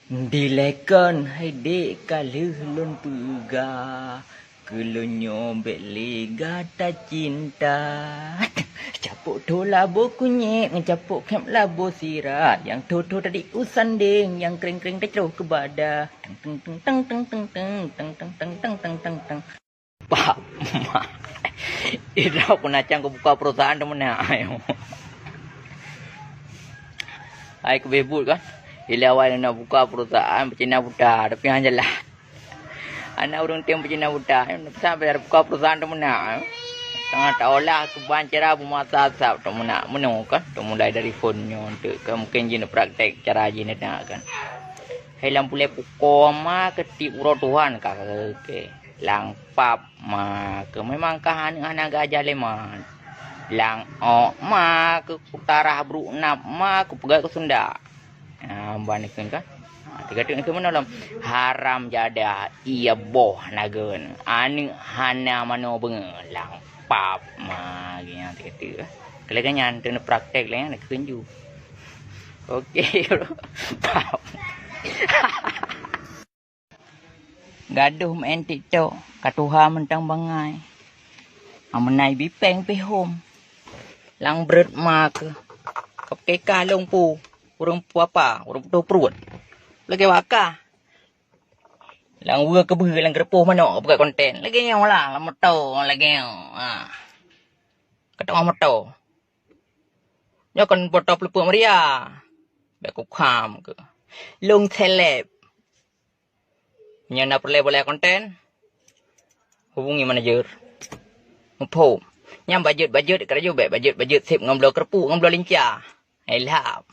Dilekon hai dek kaluh lon pega kelonyo belega ta cinta. Capuk tu labo kunyit ngecapuk kem labo sirah yang tu tadi usanding yang kering-kering terus ke badah. Teng teng teng teng teng teng teng teng teng teng teng teng. Pak, ini aku nacang ke buka perusahaan temen ayo. Ai ke bebut kan. Bila awal nak buka perusahaan Pecina Buddha, tapi hanya lah. Anak orang tiang Pecina Buddha, sampai buka perusahaan temen tengah tahulah keban cara memasa sab temen kan. Mulai dari phone-nya untuk mungkin jenis praktek cara jenis kan. Hai lampu le pukul ma ketip uro Tuhan ke lang pap ma ke memang kahan anak gajah leman. Lang ma ke utara bru nap ma ke pegai ke Sunda. Banikan kan tiga-tiga ke mana haram jada iya boh nagen aning hana mano bengelang pap ma gini tiga-tiga kalau nyantai praktek lah nak kenju oke pap gaduh main TikTok katuha mentang bangai amenai bipeng pehom lang berat mak ke kalong pu urang apa urang tu perut lagi waka lang wua ke beu lang grepoh mano buat konten lagi nyong lah moto lagi ketemu moto nyo kon foto pelupuk Maria be ku kham ke lung celeb nyana perle boleh konten hubungi manajer mpo nyam budget kerja be budget sip ngomblo kerpu ngomblo lincah helap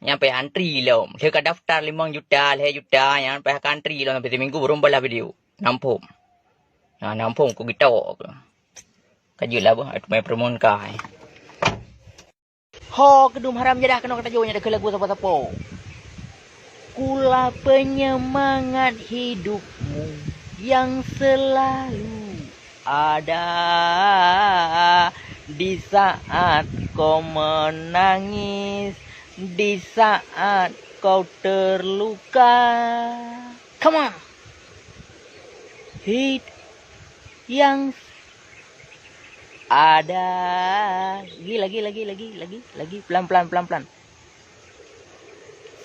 nyampe antri lo dia ka daftar 5 juta 10 juta yang sampai antri lo sampai minggu baru bala video nampung nampung ku gitu kajulah bah main permon kai ho kedum haram jadah kena kata jonya dah lagu siapa-siapa kula penyemangat hidupmu yang selalu ada di saat kau menangis di saat kau terluka. Come on. Hit yang ada lagi pelan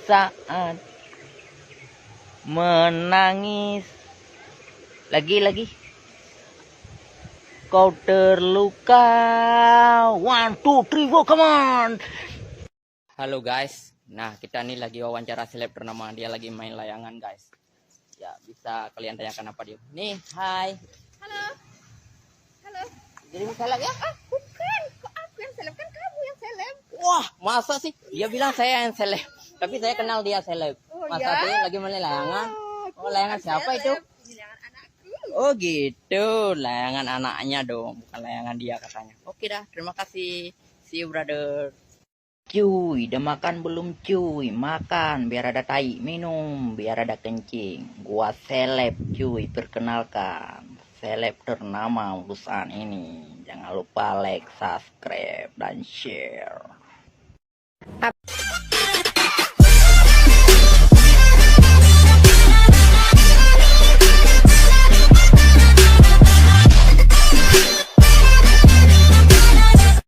saat menangis lagi kau terluka 1 2 3 4 come on. Halo guys, nah kita nih lagi wawancara seleb ternama, dia lagi main layangan guys. Ya bisa kalian tanyakan apa dia. Nih, hai. Halo. Jadi seleb ya? Ah, bukan. Kok aku yang seleb? Kan kamu yang seleb. Wah, masa sih? Dia bilang saya yang seleb. Tapi saya kenal dia seleb. Masa ya? dia lagi main layangan? Oh, layangan siapa itu? Layangan anakku. Oh gitu, layangan anaknya dong, bukan layangan dia katanya. Oke dah, terima kasih. See you brother. Cuy, udah makan belum cuy? Makan, biar ada tai. Minum, biar ada kencing. Gua seleb cuy, perkenalkan. Seleb ternama urusan ini. Jangan lupa like, subscribe, dan share.